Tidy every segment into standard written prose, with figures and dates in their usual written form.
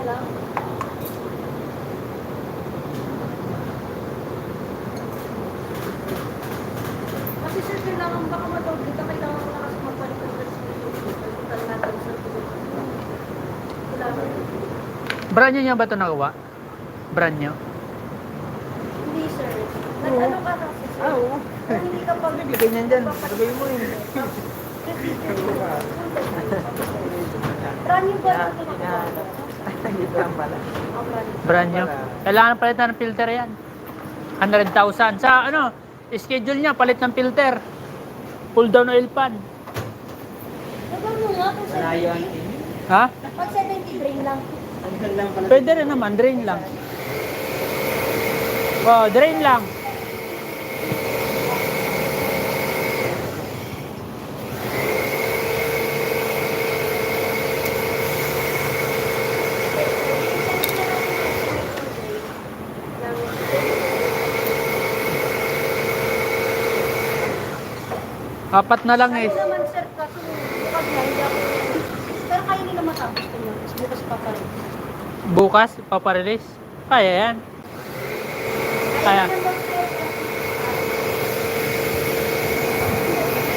lang. Kasi sir, kailangan baka matawag kita, kailangan ko na kasi magpalit ng resolution. Palitan natin sa kailangan. Brand new niya ba ito nagawa? Brand new? Hindi sir. Nag-ano ka kasi sir? Oo. Kung hindi ka pag... Bigay niyan dyan. Sabay mo yun. Running ba ito pinagawa? Dito lang pala. Brand new. Kailangan palitan ng filter yan. 100,000. Sa ano, schedule niya, palit ng filter. Pull down oil pan. Diba mo nga kung Malayo ang 70? tingin. Ha? Pag 70 drain lang. Hanggang lang pala. Pwede rin naman, drain lang. Oh, drain lang. Apat na lang Kaya eh. naman sir, kaso bukas na hindi ako. Pero kaya nila matapos ko yun. Bukas pa pa rin. Bukas, paparelease. Kaya yan. Kaya.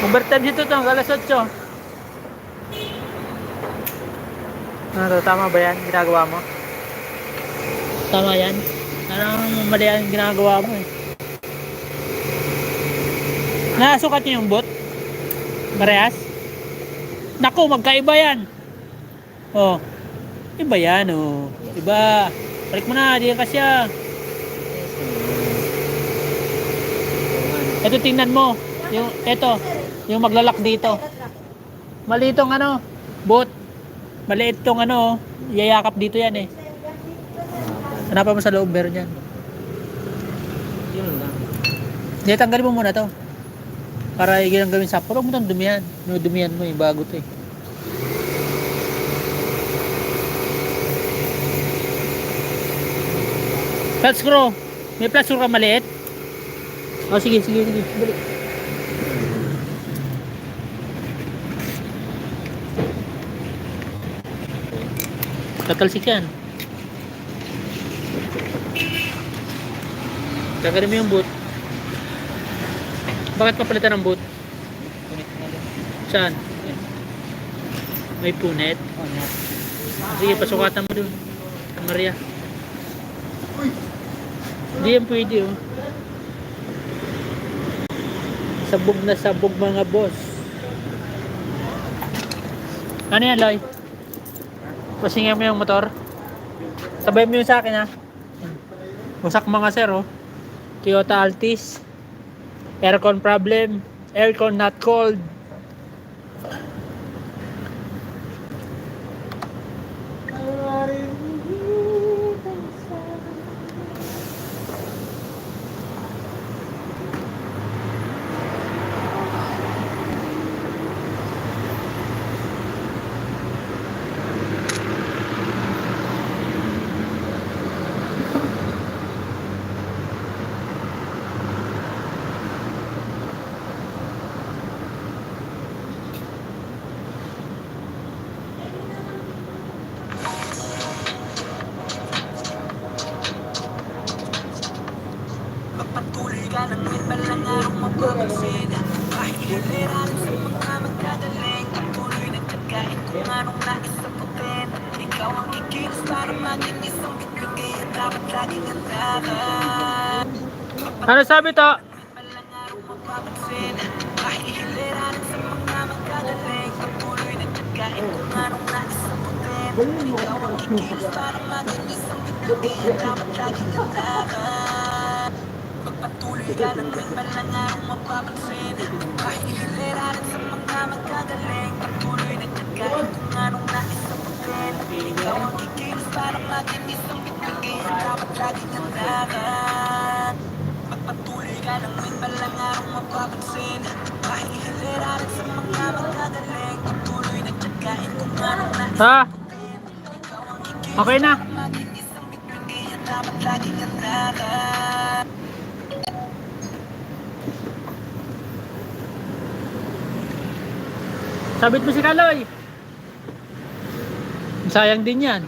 Overtime dito to, alas 8. Ano to, tama ba yan? Ginagawa mo? Tama yan? Parang mali ang ginagawa mo eh. Nasukat niyo yung boot? Parehas? Naku, magkaiba yan. Oh. Iba yan, oh. Iba. Balik mo na, di yan kasya. Ito tingnan mo. Yung, ito. Yung maglalak dito. Maliit tong ano, boot. Maliit tong ano, yayakap dito yan eh. Hanapan mo sa loob, meron yan. Yun lang. Hindi, tanggalin mo muna to. Para igilang gawin sa puro mo itong dumihan. Yung dumihan mo, yung bago to eh. Flat screw. May flat screw ka maliit? O sige, sige, sige. Balik. Tatalsik yan. Tanggalin mo yung boot. Bakit papalitan ng boot? Punit na lang. Saan? May punit. Oh, no. Sige, pasukatan mo dun. Maria. Hindi yan pwede oh. Sabog na sabog mga boss. Ano yan, Loy? Pasingin mo yung motor. Sabay mo yung sa akin ha. Wasak mga sir oh. Toyota Altis. Aircon problem. Aircon not cold. Magpatuloy ka lang ngayon palang araw mapapansin. Kahit hilera sa mga magkagaling, patuloy na tagkain kung anong nais sa putin. Ikaw ang kikilos para maging isang bigay at dapat laging handa ka. Ano sabi to? Palang araw mapapansin. Kahit hilera sa mga magkagaling, patuloy na tagkain kung anong nais sa putin. Ikaw ang kikilos para maging isang bigay at dapat laging handa ka. Pagpatuloy ka lang rin palang araw mapapansin. Kahit hilera rin sa mga magkagaling, patuloy na tagkain kung anong nais sa putin. Ikaw ang kikilos para maging isang bigay at dapat laging handa ka. Pagpatuloy ka lang rin palang araw mapapansin. Kahit hilera rin sa mga magkagaling, patuloy na tagkain kung anong nais sa Ha? putin. Ikaw ang kikilos Okay na. para maging isang bigay at dapat laging handa ka. Sabit mo si Kaloy. Sayang din yan.